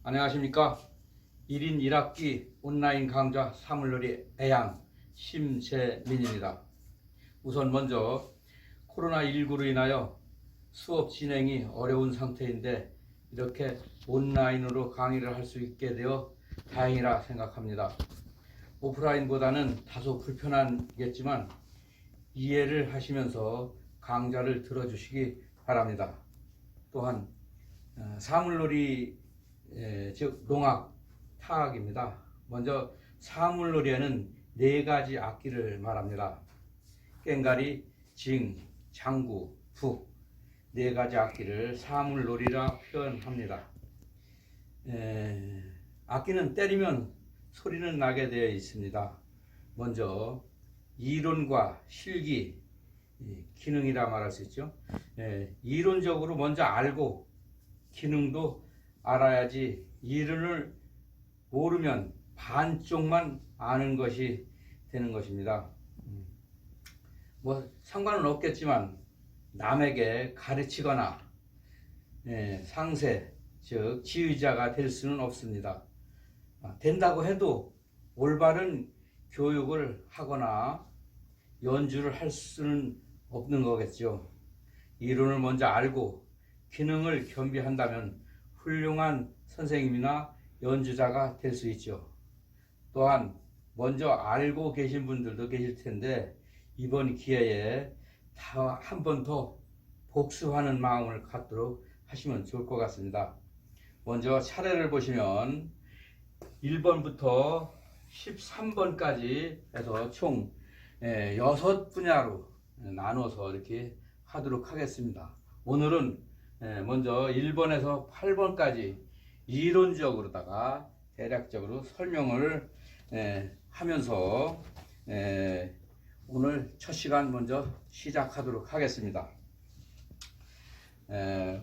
안녕하십니까. 1인 1학기 온라인 강좌 사물놀이 애양 심재민입니다. 우선 먼저 코로나19로 인하여 수업 진행이 어려운 상태인데 이렇게 온라인으로 강의를 할 수 있게 되어 다행이라 생각합니다. 오프라인보다는 다소 불편하겠지만 이해를 하시면서 강좌를 들어주시기 바랍니다. 또한 사물놀이 즉 농악, 타악입니다. 먼저 사물놀이에는 4가지 악기를 말합니다. 꽹가리, 징, 장구, 북 4가지 악기를 사물놀이라 표현합니다. 악기는 때리면 소리는 나게 되어 있습니다. 먼저 이론과 실기, 기능이라 말할 수 있죠. 이론적으로 먼저 알고 기능도 알아야지 이론을 모르면 반쪽만 아는 것이 되는 것입니다. 뭐 상관은 없겠지만 남에게 가르치거나 상세 즉 지휘자가 될 수는 없습니다. 된다고 해도 올바른 교육을 하거나 연주를 할 수는 없는 거겠죠. 이론을 먼저 알고 기능을 겸비한다면 훌륭한 선생님이나 연주자가 될 수 있죠. 또한 먼저 알고 계신 분들도 계실 텐데 이번 기회에 한 번 더 복습하는 마음을 갖도록 하시면 좋을 것 같습니다. 먼저 차례를 보시면 1번부터 13번까지 해서 총 6분야로 나눠서 이렇게 하도록 하겠습니다. 오늘은 먼저 1번에서 8번까지 이론적으로다가 대략적으로 설명을 하면서 오늘 첫 시간 먼저 시작하도록 하겠습니다.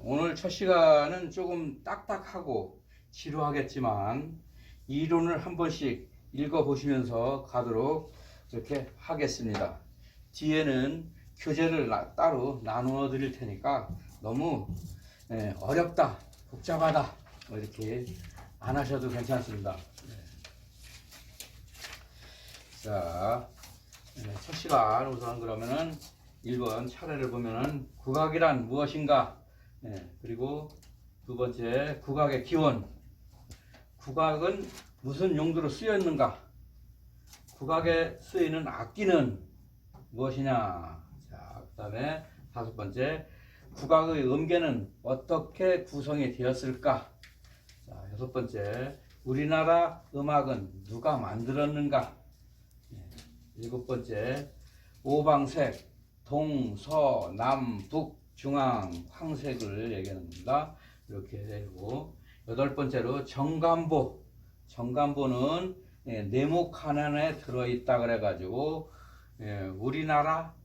오늘 첫 시간은 조금 딱딱하고 지루하겠지만 이론을 한 번씩 읽어보시면서 가도록 이렇게 하겠습니다. 뒤에는 교재를 따로 나누어 드릴 테니까 너무 어렵다, 복잡하다 뭐 이렇게 안 하셔도 괜찮습니다. 자, 첫 시간 우선 그러면은 1번 차례를 보면은 국악이란 무엇인가, 그리고 두 번째 국악의 기원, 국악은 무슨 용도로 쓰였는가, 국악에 쓰이는 악기는 무엇이냐, 자, 그 다음에 5번째 국악의 음계는 어떻게 구성이 되었을까, 자, 6번째 우리나라 음악은 누가 만들었는가, 7번째 오방색 동, 서, 남, 북, 중앙, 황색을 얘기하는 겁니다. 이렇게 되고 8번째로 정간보, 정간보는 네목 하나에 들어있다 그래가지고 우리나라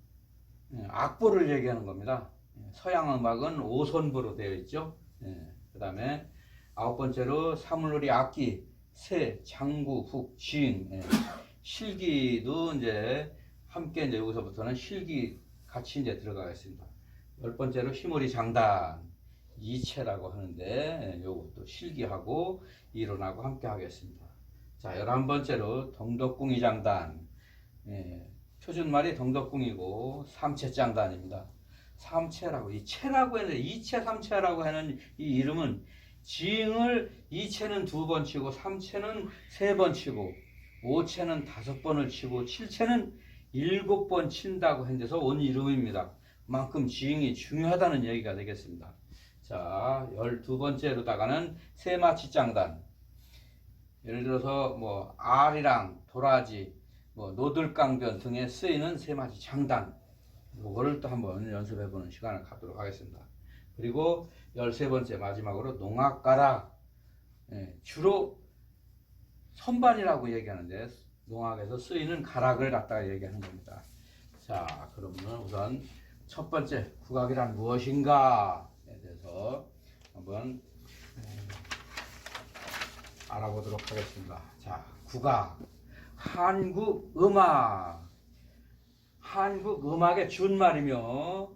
악보를 얘기하는 겁니다. 서양 음악은 5손부로 되어 있죠. 그 다음에 9번째로 사물놀이 악기 새, 장구, 북, 징, 실기도 이제 함께 이제 여기서부터는 실기 같이 이제 들어가겠습니다. 10번째로 휘몰이 장단 이체라고 하는데 요것도 실기하고 이론하고 함께 하겠습니다. 자, 11번째로 동덕궁이 장단, 표준말이 동덕궁이고 삼체 장단입니다. 삼체라고, 이 체라고 했는데 이체 삼체라고 하는 이 이름은 징을 이체는 2번 치고 삼체는 3번 치고 5체는 5번을 치고 7체는 7번 친다고 한 데서 온 이름입니다. 그만큼 징이 중요하다는 얘기가 되겠습니다. 자, 12번째로다가는 세마치 장단. 예를 들어서 뭐 알이랑 도라지, 뭐 노들강변 등에 쓰이는 세마치 장단. 이거를 또 한번 연습해보는 시간을 갖도록 하겠습니다. 그리고 13번째 마지막으로 농악가락. 주로 선반이라고 얘기하는데 농악에서 쓰이는 가락을 갖다가 얘기하는 겁니다. 자, 그러면 우선 첫 번째 국악이란 무엇인가에 대해서 한번 알아보도록 하겠습니다. 자, 국악, 한국 음악, 한국 음악의 준말이며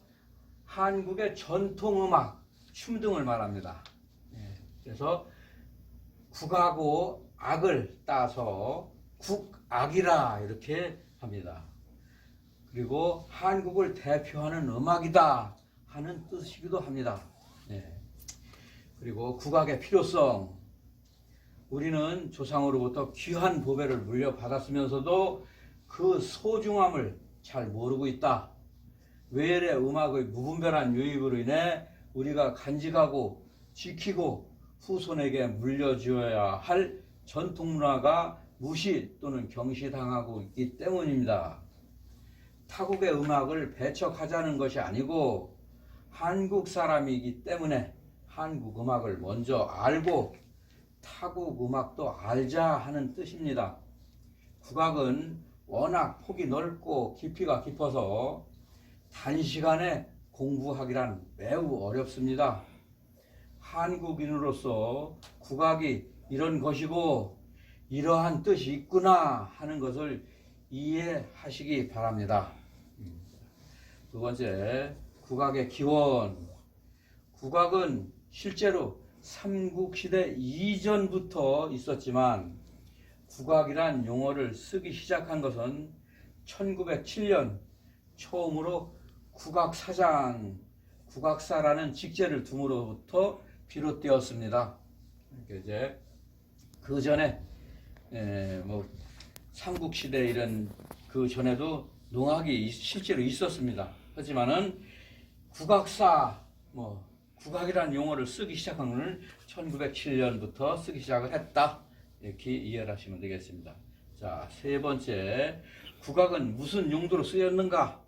한국의 전통 음악, 춤 등을 말합니다. 그래서 국하고 악을 따서 국악이라 이렇게 합니다. 그리고 한국을 대표하는 음악이다 하는 뜻이기도 합니다. 예. 그리고 국악의 필요성, 우리는 조상으로부터 귀한 보배를 물려받았으면서도 그 소중함을 잘 모르고 있다. 외래 음악의 무분별한 유입으로 인해 우리가 간직하고 지키고 후손에게 물려주어야 할 전통문화가 무시 또는 경시당하고 있기 때문입니다. 타국의 음악을 배척하자는 것이 아니고 한국 사람이기 때문에 한국 음악을 먼저 알고 타국 음악도 알자 하는 뜻입니다. 국악은 워낙 폭이 넓고 깊이가 깊어서 단시간에 공부하기란 매우 어렵습니다. 한국인으로서 국악이 이런 것이고 이러한 뜻이 있구나 하는 것을 이해하시기 바랍니다. 두 번째, 국악의 기원. 국악은 실제로 삼국시대 이전부터 있었지만 국악이란 용어를 쓰기 시작한 것은 1907년 처음으로 국악사장, 국악사라는 직제를 둠으로부터 비롯되었습니다. 이제 그 전에 뭐 삼국시대 이런 그 전에도 농악이 실제로 있었습니다. 하지만은 국악사, 뭐 국악이라는 용어를 쓰기 시작한 것은 1907년부터 쓰기 시작을 했다. 이렇게 이해를 하시면 되겠습니다. 자, 세 번째, 국악은 무슨 용도로 쓰였는가?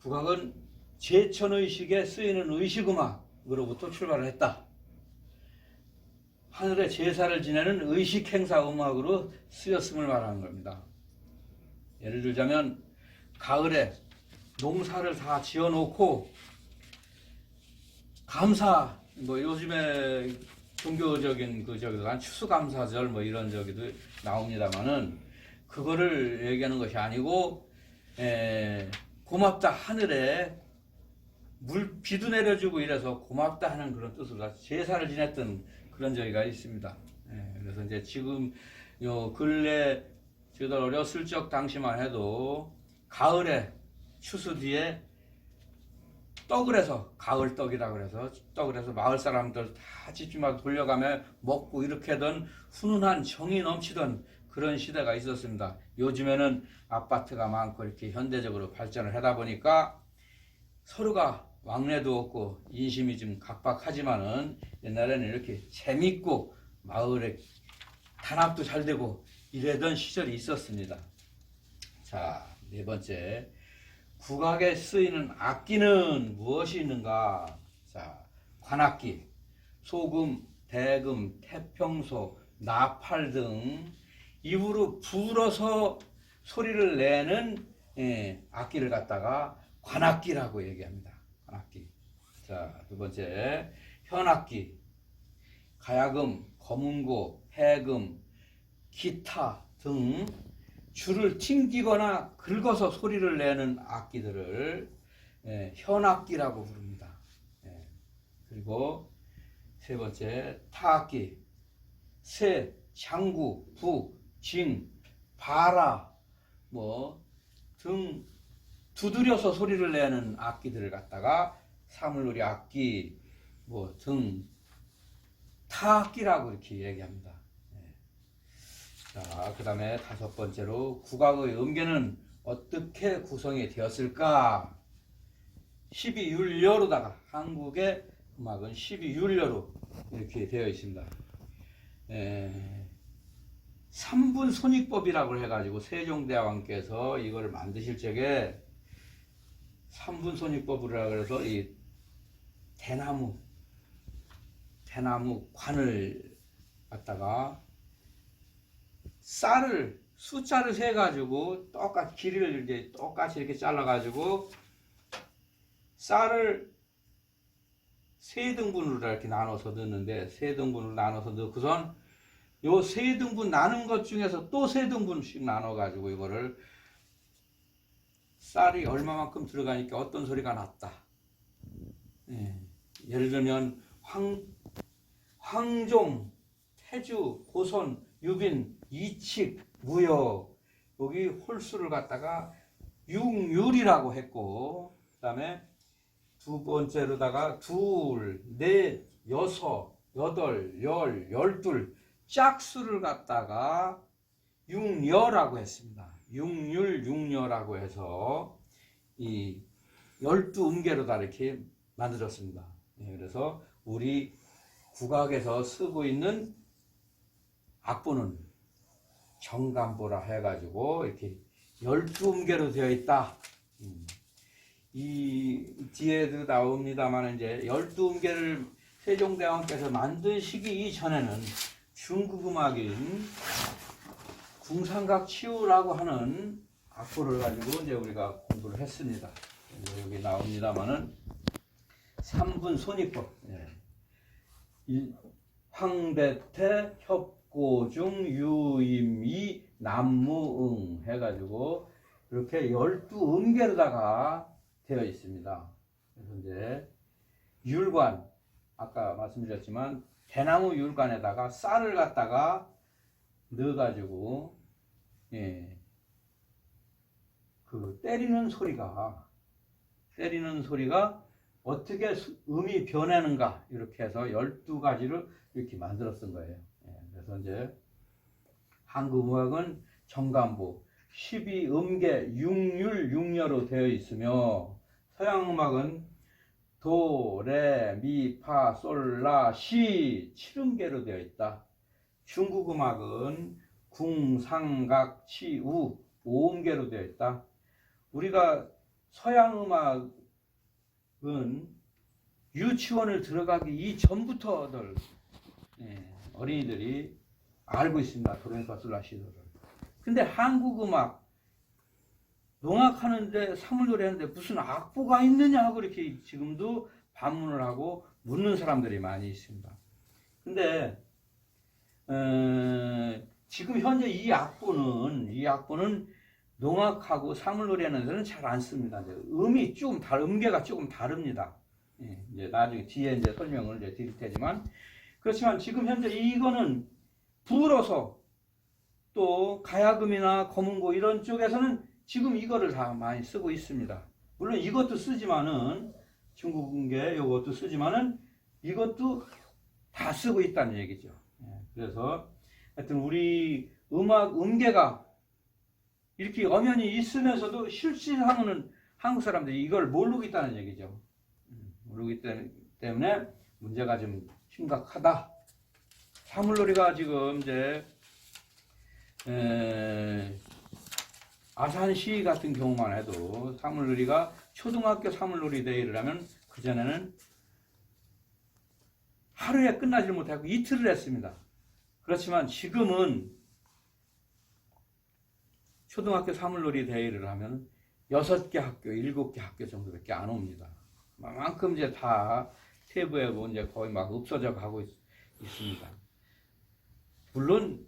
국악은 제천의식에 쓰이는 의식음악으로부터 출발을 했다. 하늘에 제사를 지내는 의식행사 음악으로 쓰였음을 말하는 겁니다. 예를 들자면 가을에 농사를 다 지어놓고 감사, 뭐 요즘에 종교적인 그 저기가 추수감사절 뭐 이런 저기도 나옵니다만은 그거를 얘기하는 것이 아니고 고맙다 하늘에 비도 내려주고 이래서 고맙다 하는 그런 뜻으로 제사를 지냈던 그런 저기가 있습니다. 그래서 이제 지금 요 근래 저희들 어렸을 적 당시만 해도 가을에 추수 뒤에 떡을 해서 가을 떡이라고 그래서 떡을 해서 마을 사람들 다 집집마다 돌려가며 먹고 이렇게 하던 훈훈한 정이 넘치던 그런 시대가 있었습니다. 요즘에는 아파트가 많고 이렇게 현대적으로 발전을 하다 보니까 서로가 왕래도 없고 인심이 좀 각박하지만은 옛날에는 이렇게 재밌고 마을에 단합도 잘 되고 이러던 시절이 있었습니다. 자, 네 번째, 국악에 쓰이는 악기는 무엇이 있는가? 자, 관악기, 소금, 대금, 태평소, 나팔 등 입으로 불어서 소리를 내는 악기를 갖다가 관악기라고 얘기합니다. 관악기. 자, 두 번째, 현악기, 가야금, 거문고, 해금, 기타 등 줄을 튕기거나 긁어서 소리를 내는 악기들을 현악기라고 부릅니다. 그리고 세 번째, 타악기, 새, 장구, 부, 징, 바라 뭐 등 두드려서 소리를 내는 악기들을 갖다가 사물놀이 악기 뭐 등 타악기라고 이렇게 얘기합니다. 자, 그 다음에 다섯 번째로 국악의 음계는 어떻게 구성이 되었을까? 12율려로다가 한국의 음악은 12율려로 이렇게 되어 있습니다. 3분 손익법이라고 해가지고 세종대왕께서 이걸 만드실 적에 3분 손익법이라고 해서 이 대나무 관을 갖다가 숫자를 세 가지고 똑같이 길이를 이제 똑같이 이렇게 잘라 가지고 쌀을 세 등분으로 이렇게 나눠서 넣는데 세 등분으로 나눠서 넣고선 요 세 등분 나눈 것 중에서 또 세 등분씩 나눠 가지고 이거를 쌀이 얼마만큼 들어가니까 어떤 소리가 났다. 예를 들면 황종, 태주, 고선, 유빈, 이칙, 무역 여기 홀수를 갖다가 육률이라고 했고 그다음에 두 번째로다가 둘, 넷, 여섯, 여덟, 열, 열둘 짝수를 갖다가 육여라고 했습니다. 육률, 육여라고 해서 이 12음계로 다 이렇게 만들었습니다. 그래서 우리 국악에서 쓰고 있는 악보는 정간보라 해가지고 이렇게 12음계로 되어 있다. 이 뒤에도 나옵니다만 이제 12음계를 세종대왕께서 만드시기 이전에는 중국 음악인 궁상각 치우라고 하는 악보를 가지고 이제 우리가 공부를 했습니다. 여기 나옵니다만은 3분 손익법, 황대태, 협고중, 유임이, 남무응 해가지고 이렇게 12음계로다가 되어 있습니다. 그래서 이제 율관, 아까 말씀드렸지만 대나무 율관에다가 쌀을 갖다가 넣어가지고 그 때리는 소리가 어떻게 음이 변하는가 이렇게 해서 12가지를 이렇게 만들어 쓴 거예요. 그래서 이제 한국 음악은 정간보 12음계 6율 6여로 되어 있으며 서양 음악은 도, 레, 미, 파, 솔, 라, 시 7음계로 되어 있다. 중국 음악은 궁, 상, 각, 치, 우 5음계로 되어 있다. 우리가 서양 음악은 유치원을 들어가기 이전부터들 어린이들이 알고 있습니다. 도레미파솔라시도를. 근데 한국 음악 농악하는데 사물놀이 하는데 무슨 악보가 있느냐 하고 이렇게 지금도 반문을 하고 묻는 사람들이 많이 있습니다. 근데 지금 현재 이 악보는 농악하고 사물놀이 하는 데는 잘 안 씁니다. 이제 음이 조금 음계가 조금 다릅니다. 이제 나중에 뒤에 이제 설명을 이제 드릴 테지만 그렇지만 지금 현재 이거는 불어서 또 가야금이나 검은고 이런 쪽에서는 지금 이거를 다 많이 쓰고 있습니다. 물론 이것도 쓰지만은 중국 음계 이것도 쓰지만은 이것도 다 쓰고 있다는 얘기죠. 그래서 하여튼 우리 음악 음계가 이렇게 엄연히 있으면서도 실질상으로는 한국 사람들이 이걸 모르고 있다는 얘기죠. 모르기 때문에 문제가 좀 심각하다. 사물놀이가 지금 이제 아산시 같은 경우만 해도 사물놀이가 초등학교 사물놀이 대회를 하면 그전에는 하루에 끝나질 못하고 이틀을 했습니다. 그렇지만 지금은 초등학교 사물놀이 대회를 하면 6개 학교, 7개 학교 정도밖에 안 옵니다. 그만큼 이제 다 퇴부하고 이제 거의 막 없어져 가고 있습니다. 물론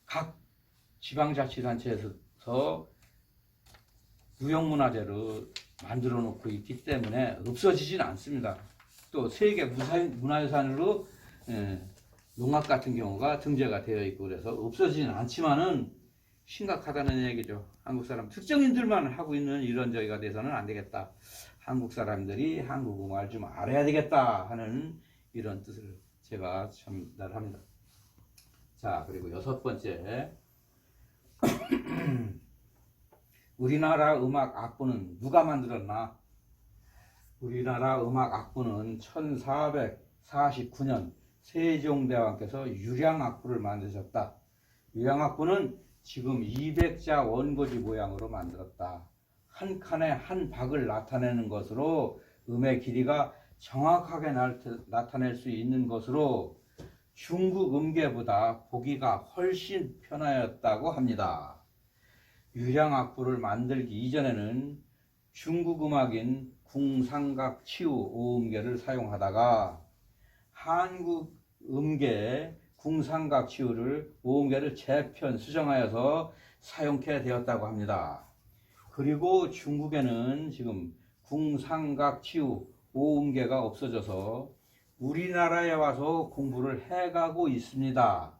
각 지방자치단체에서 무형문화재로 만들어 놓고 있기 때문에 없어지진 않습니다. 또 세계 문화유산으로 농악 같은 경우가 등재가 되어 있고 그래서 없어지진 않지만은 심각하다는 얘기죠. 한국 사람 특정인들만 하고 있는 이런 저희가 돼서는 안 되겠다. 한국 사람들이 한국 음악을 좀 알아야 되겠다 하는 이런 뜻을 제가 전달합니다. 자, 그리고 6번째. 우리나라 음악 악보는 누가 만들었나? 우리나라 음악 악보는 1449년 세종대왕께서 유량악보를 만드셨다. 유량악보는 지금 200자 원고지 모양으로 만들었다. 한 칸에 한 박을 나타내는 것으로 음의 길이가 정확하게 나타낼 수 있는 것으로 중국 음계보다 보기가 훨씬 편하였다고 합니다. 유량악보를 만들기 이전에는 중국 음악인 궁상각 치우 5음계를 사용하다가 한국 음계 궁상각 치우를 5음계를 재편 수정하여서 사용케 되었다고 합니다. 그리고 중국에는 지금 궁상각 치우 5음계가 없어져서 우리나라에 와서 공부를 해가고 있습니다.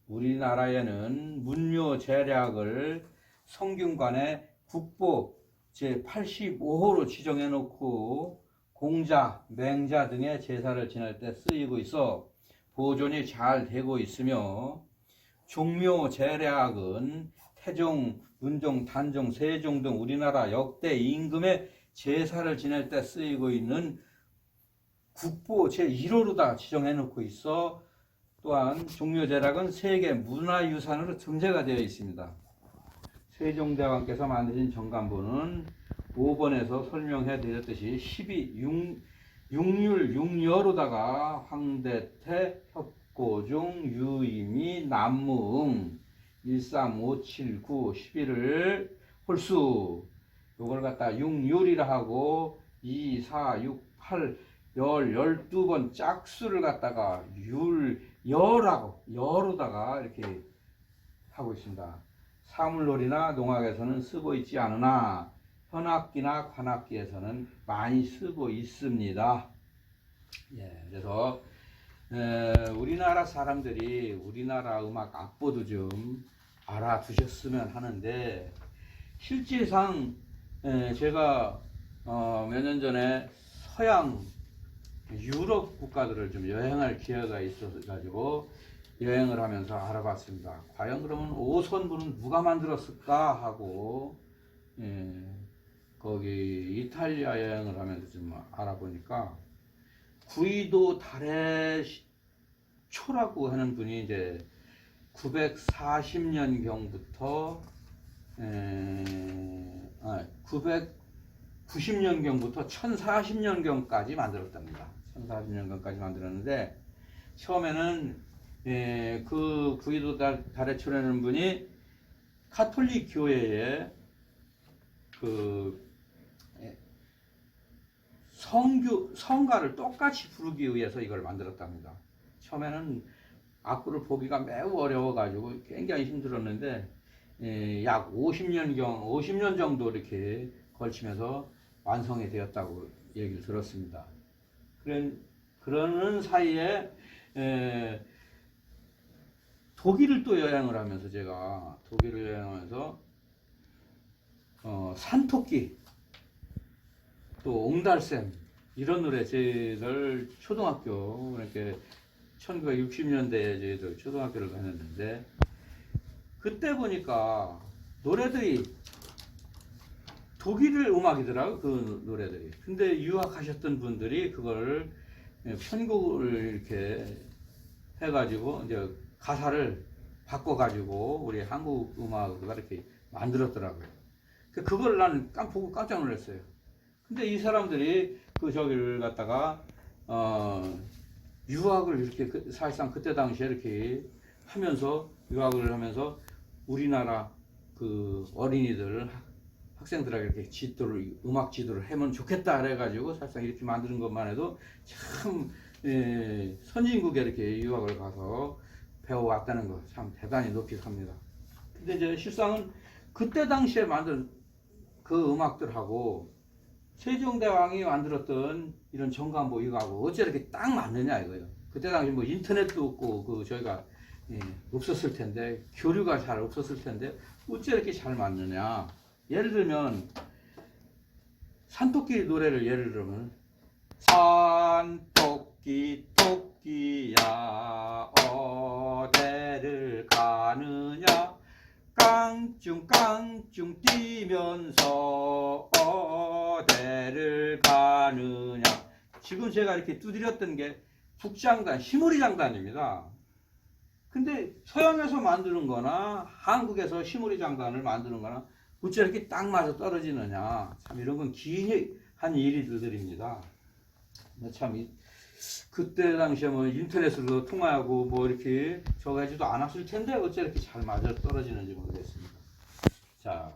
우리나라에는 문묘 제략을 성균관에 국보 제85호로 지정해 놓고 공자, 맹자 등의 제사를 지낼 때 쓰이고 있어 보존이 잘 되고 있으며, 종묘 제략은 태종, 문종, 단종, 세종 등 우리나라 역대 임금의 제사를 지낼 때 쓰이고 있는 국보 제1호로다 지정해 놓고 있어 또한 종묘 제략은 세계 문화유산으로 등재가 되어 있습니다. 세종대왕께서 만드신 정간보는 5번에서 설명해 드렸듯이 6율6여로다가 황대태, 협고중, 유의미, 남무응 1, 3, 5, 7, 9, 11을 홀수, 요걸 갖다 6율이라 하고 2, 4, 6, 8, 12번 짝수를 갖다가 여로다가 이렇게 하고 있습니다. 사물놀이나 농악에서는 쓰고 있지 않으나 현악기나 관악기에서는 많이 쓰고 있습니다. 예, 그래서 우리나라 사람들이 우리나라 음악 악보도 좀 알아두셨으면 하는데, 실제상 제가 몇 년 전에 서양 유럽 국가들을 좀 여행할 기회가 있어서 가지고 여행을 하면서 알아봤습니다. 과연 그러면 오선부는 누가 만들었을까 하고 거기 이탈리아 여행을 하면서 좀 알아보니까 구이도 달의 초라고 하는 분이 이제 940년경부터 990년경부터 1040년경까지 만들었답니다. 1040년경까지 만들었는데, 처음에는 그 구이도 달의 초라는 분이 가톨릭 교회에 그 성가를 똑같이 부르기 위해서 이걸 만들었답니다. 처음에는 악보를 보기가 매우 어려워가지고 굉장히 힘들었는데 약 50년 정도 이렇게 걸치면서 완성이 되었다고 얘기를 들었습니다. 그러는 사이에 독일을 또 여행을 하면서 제가 독일을 여행하면서 산토끼 또 옹달샘 이런 노래를 초등학교, 그러니까 1960년대에 저희들 초등학교를 다녔는데, 그때 보니까 노래들이 독일 음악이더라고요. 그 노래들이. 근데 유학하셨던 분들이 그걸 편곡을 이렇게 해가지고 이제 가사를 바꿔가지고 우리 한국 음악을 이렇게 만들었더라고요. 그걸 난 보고 깜짝 놀랐어요. 근데 이 사람들이 저기를 갖다가 유학을 이렇게 사실상 그때 당시에 이렇게 하면서 유학을 하면서 우리나라 그 어린이들 학생들에게 이렇게 음악 지도를 하면 좋겠다 그래가지고 사실상 이렇게 만드는 것만 해도 참 선진국에 이렇게 유학을 가서 배워왔다는 거 참 대단히 높이 삽니다. 근데 이제 실상은 그때 당시에 만든 그 음악들하고 세종대왕이 만들었던 이런 정간보 이거하고 어째 이렇게 딱 맞느냐 이거예요. 그때 당시 뭐 인터넷도 없고 저희가 없었을 텐데, 교류가 잘 없었을 텐데 어째 이렇게 잘 맞느냐. 예를 들면 산토끼 노래를 예를 들면 산토끼 토끼야 어디를 가느냐 깡충깡충 뛰면서 어디를 가느냐. 지금 제가 이렇게 두드렸던 게 북장단, 시무리 장단입니다. 근데 서양에서 만드는 거나 한국에서 시무리 장단을 만드는 거나 어째 이렇게 딱 맞아 떨어지느냐. 참 이런 건 기이한 일들입니다. 참 그때 당시에 뭐 인터넷으로 통화하고 뭐 이렇게 저거 하지도 않았을 텐데 어째 이렇게 잘 맞아 떨어지는지 모르겠습니다. 자,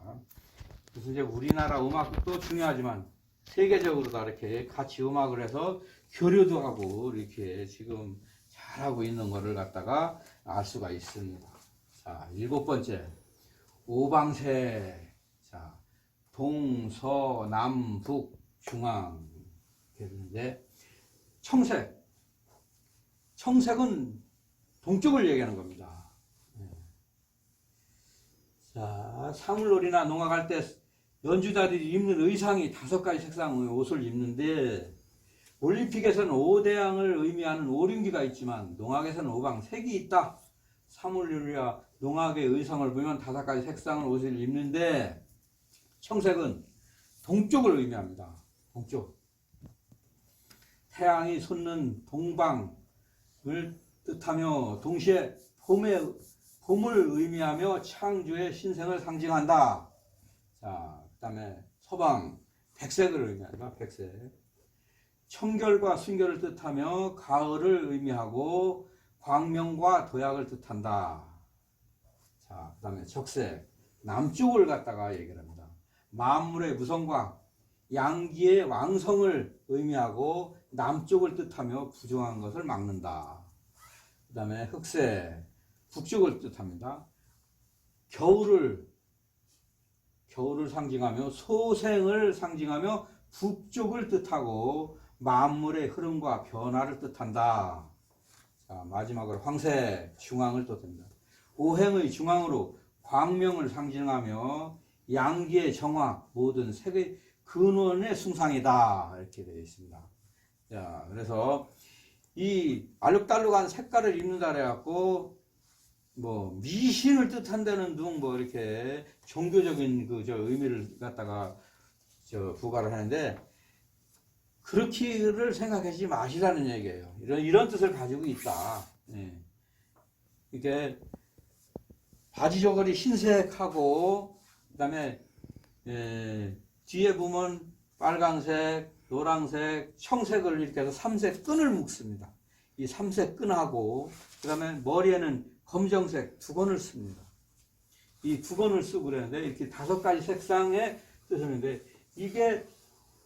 그래서 이제 우리나라 음악도 중요하지만 세계적으로 다 이렇게 같이 음악을 해서 교류도 하고 이렇게 지금 잘하고 있는 거를 갖다가 알 수가 있습니다. 자, 7번째 오방세. 자, 동서남북 중앙 되는데 청색 청색은 동쪽을 얘기하는 겁니다. 자, 사물놀이나 농악할 때 연주자들이 입는 의상이 5가지 색상의 옷을 입는데, 올림픽에서는 5대양을 의미하는 오륜기가 있지만 농악에서는 5방색이 있다. 사물놀이와 농악의 의상을 보면 5가지 색상의 옷을 입는데, 청색은 동쪽을 의미합니다. 동쪽. 태양이 솟는 동방을 뜻하며 동시에 봄을 의미하며 창조의 신생을 상징한다. 자, 그 다음에 서방, 백색을 의미한다. 백색. 청결과 순결을 뜻하며 가을을 의미하고 광명과 도약을 뜻한다. 자, 그 다음에 적색, 남쪽을 갖다가 얘기를 합니다. 만물의 무성과 양기의 왕성을 의미하고 남쪽을 뜻하며 부정한 것을 막는다. 그 다음에 흑색, 북쪽을 뜻합니다. 겨울을 상징하며 소생을 상징하며 북쪽을 뜻하고 만물의 흐름과 변화를 뜻한다. 자, 마지막으로 황색, 중앙을 뜻합니다. 오행의 중앙으로 광명을 상징하며 양기의 정화, 모든 색의 근원의 숭상이다. 이렇게 되어 있습니다. 자, 그래서 이 알록달록한 색깔을 입는다 그래갖고 뭐 미신을 뜻한다는 둥 뭐 이렇게 종교적인 그 저 의미를 갖다가 저 부과를 하는데, 그렇게를 생각하지 마시라는 얘기예요. 이런 뜻을 가지고 있다. 예. 이게 바지 저고리 흰색하고 그다음에 뒤에 보면 빨강색, 노란색, 청색을 이렇게 해서 3색 끈을 묶습니다. 이 3색 끈하고 그다음에 머리에는 검정색 두건을 씁니다. 이 두건을 쓰고 그러는데 이렇게 5가지 색상의 뜻이는데, 이게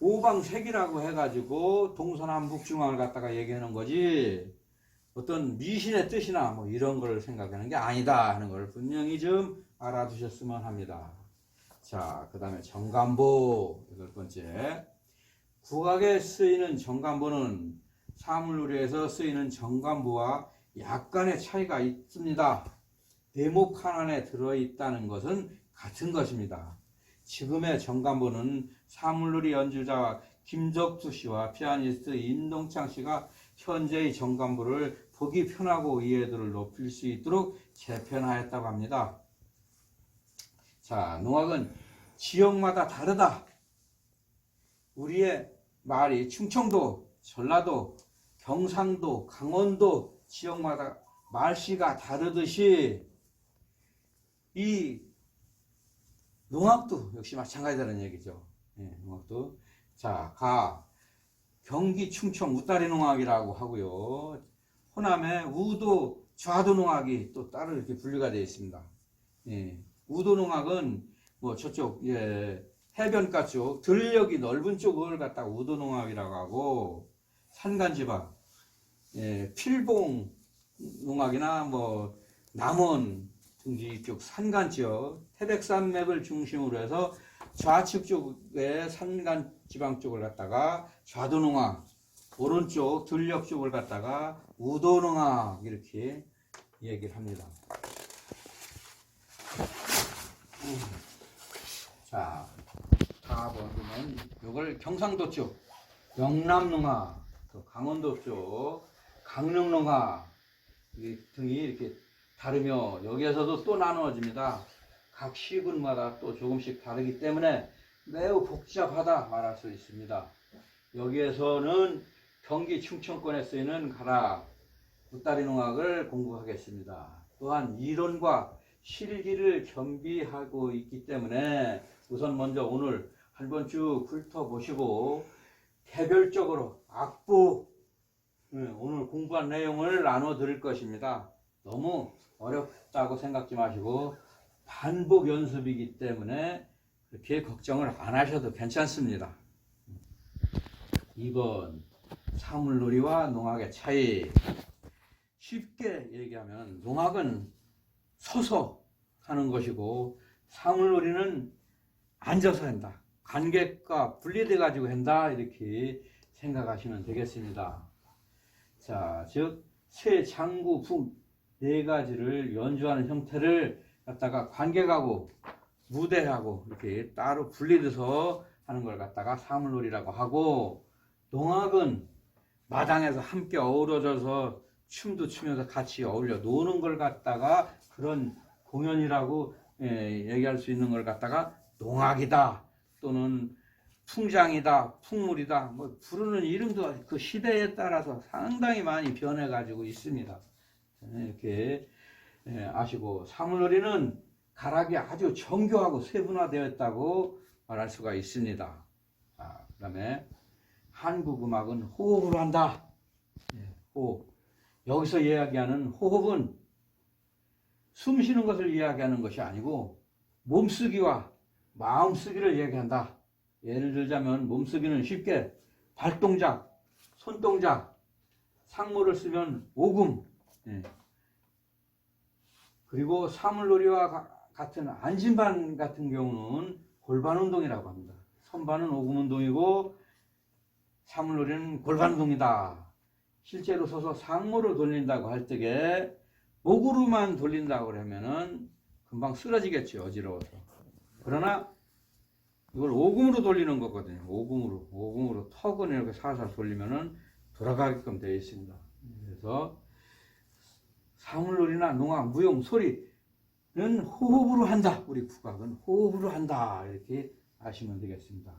오방색이라고 해가지고 동서남북 중앙을 갖다가 얘기하는 거지 어떤 미신의 뜻이나 뭐 이런 걸 생각하는 게 아니다 하는 걸 분명히 좀 알아두셨으면 합니다. 자, 그 다음에 정관보 8번째. 국악에 쓰이는 정관보는 사물놀이에서 쓰이는 정관보와 약간의 차이가 있습니다. 대목 하나에 들어있다는 것은 같은 것입니다. 지금의 정관보는 사물놀이 연주자 김적수 씨와 피아니스트 임동창 씨가 현재의 정관보를 보기 편하고 이해도를 높일 수 있도록 재편하였다고 합니다. 자, 농악은 지역마다 다르다. 우리의 말이 충청도, 전라도, 경상도, 강원도 지역마다 말씨가 다르듯이 이 농악도 역시 마찬가지다는 얘기죠. 예, 농악도. 자, 경기 충청 웃다리 농악이라고 하고요. 호남의 우도, 좌도 농악이 또 따로 이렇게 분류가 되어 있습니다. 예, 우도 농악은 뭐 저쪽 해변가 쪽, 들녘이 넓은 쪽을 갖다가 우도 농악이라고 하고, 산간지방, 필봉 농악이나 뭐 남원 등지 쪽 산간 지역, 태백산맥을 중심으로 해서 좌측 쪽에 산간 지방 쪽을 갖다가 좌도농악, 오른쪽 들녘 쪽을 갖다가 우도농악 이렇게 얘기를 합니다. 자, 4번 보면 이걸 경상도 쪽 영남농악, 강원도 쪽 강릉농악 등이 이렇게 다르며, 여기에서도 또 나누어집니다. 각 시군마다 또 조금씩 다르기 때문에 매우 복잡하다 말할 수 있습니다. 여기에서는 경기 충청권에 쓰이는 가락, 웃다리 농악을 공부하겠습니다. 또한 이론과 실기를 겸비하고 있기 때문에 우선 먼저 오늘 한번 쭉 훑어보시고 개별적으로 악보 오늘 공부한 내용을 나눠 드릴 것입니다. 너무 어렵다고 생각지 마시고 반복 연습이기 때문에 그렇게 걱정을 안 하셔도 괜찮습니다. 2번 사물놀이와 농악의 차이. 쉽게 얘기하면 농악은 서서 하는 것이고 사물놀이는 앉아서 한다. 관객과 분리돼 가지고 한다. 이렇게 생각하시면 되겠습니다. 자, 즉 새, 장구, 북 네 가지를 연주하는 형태를 갖다가 관객하고 무대하고 이렇게 따로 분리돼서 하는 걸 갖다가 사물놀이라고 하고, 농악은 마당에서 함께 어우러져서 춤도 추면서 같이 어울려 노는 걸 갖다가 그런 공연이라고 얘기할 수 있는 걸 갖다가 농악이다 또는 풍장이다, 풍물이다, 뭐 부르는 이름도 그 시대에 따라서 상당히 많이 변해 가지고 있습니다. 이렇게 아시고, 사물놀이는 가락이 아주 정교하고 세분화되어 있다고 말할 수가 있습니다. 그 다음에 한국 음악은 호흡으로 한다. 호흡. 여기서 이야기하는 호흡은 숨 쉬는 것을 이야기하는 것이 아니고 몸쓰기와 마음쓰기를 얘기한다. 예를 들자면 몸쓰기는 쉽게 발동작, 손동작, 상모를 쓰면 오금, 그리고 사물놀이와 같은 안진반 같은 경우는 골반 운동이라고 합니다. 선반은 오금 운동이고 사물놀이는 골반 운동이다. 실제로 서서 상모를 돌린다고 할 적에 목으로만 돌린다고 그러면은 금방 쓰러지겠죠, 어지러워서. 그러나 이걸 오금으로 돌리는 거거든요. 오금으로 턱은 이렇게 살살 돌리면은 돌아가게끔 되어 있습니다. 그래서 사물놀이나 농악, 무용, 소리는 호흡으로 한다. 우리 국악은 호흡으로 한다. 이렇게 아시면 되겠습니다.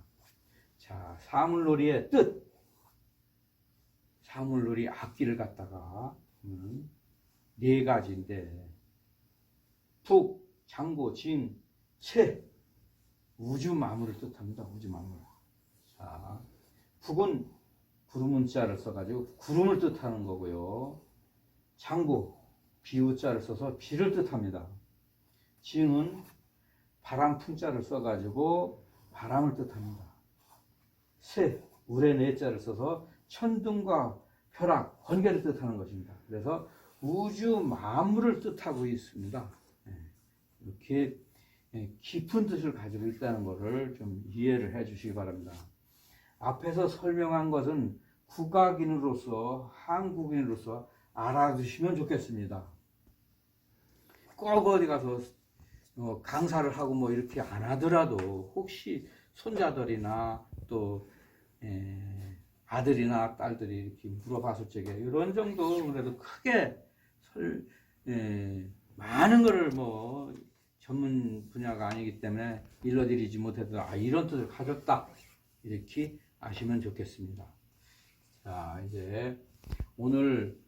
자, 사물놀이의 뜻. 사물놀이 악기를 갖다가 네 가지인데, 북, 장고, 징, 체, 우주마물을 뜻합니다. 우주마물. 자, 북은 구름문자를 써가지고 구름을 뜻하는 거고요. 장고, 비우자를 써서 비를 뜻합니다. 징은 바람 풍자를 써가지고 바람을 뜻합니다. 새, 우레 네자를 써서 천둥과 벼락, 번개를 뜻하는 것입니다. 그래서 우주 만물을 뜻하고 있습니다. 이렇게 깊은 뜻을 가지고 있다는 것을 좀 이해를 해 주시기 바랍니다. 앞에서 설명한 것은 국악인으로서, 한국인으로서 알아두시면 좋겠습니다. 꼭 어디 가서 강사를 하고 뭐 이렇게 안 하더라도 혹시 손자들이나 또 아들이나 딸들이 이렇게 물어봤을 적에 이런 정도 그래도 크게 많은 거를 뭐 전문 분야가 아니기 때문에 일러드리지 못해도 이런 뜻을 가졌다 이렇게 아시면 좋겠습니다. 자, 이제 오늘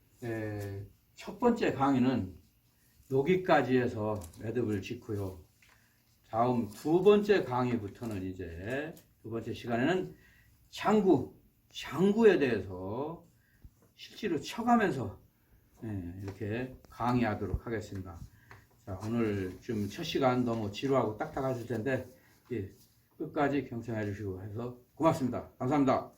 첫 번째 강의는 여기까지 해서 매듭을 짓고요. 다음 두 번째 강의부터는 이제 두 번째 시간에는 장구에 대해서 실제로 쳐가면서 이렇게 강의하도록 하겠습니다. 자, 오늘 좀 첫 시간 너무 지루하고 딱딱하실 텐데 끝까지 경청해 주시고 해서 고맙습니다. 감사합니다.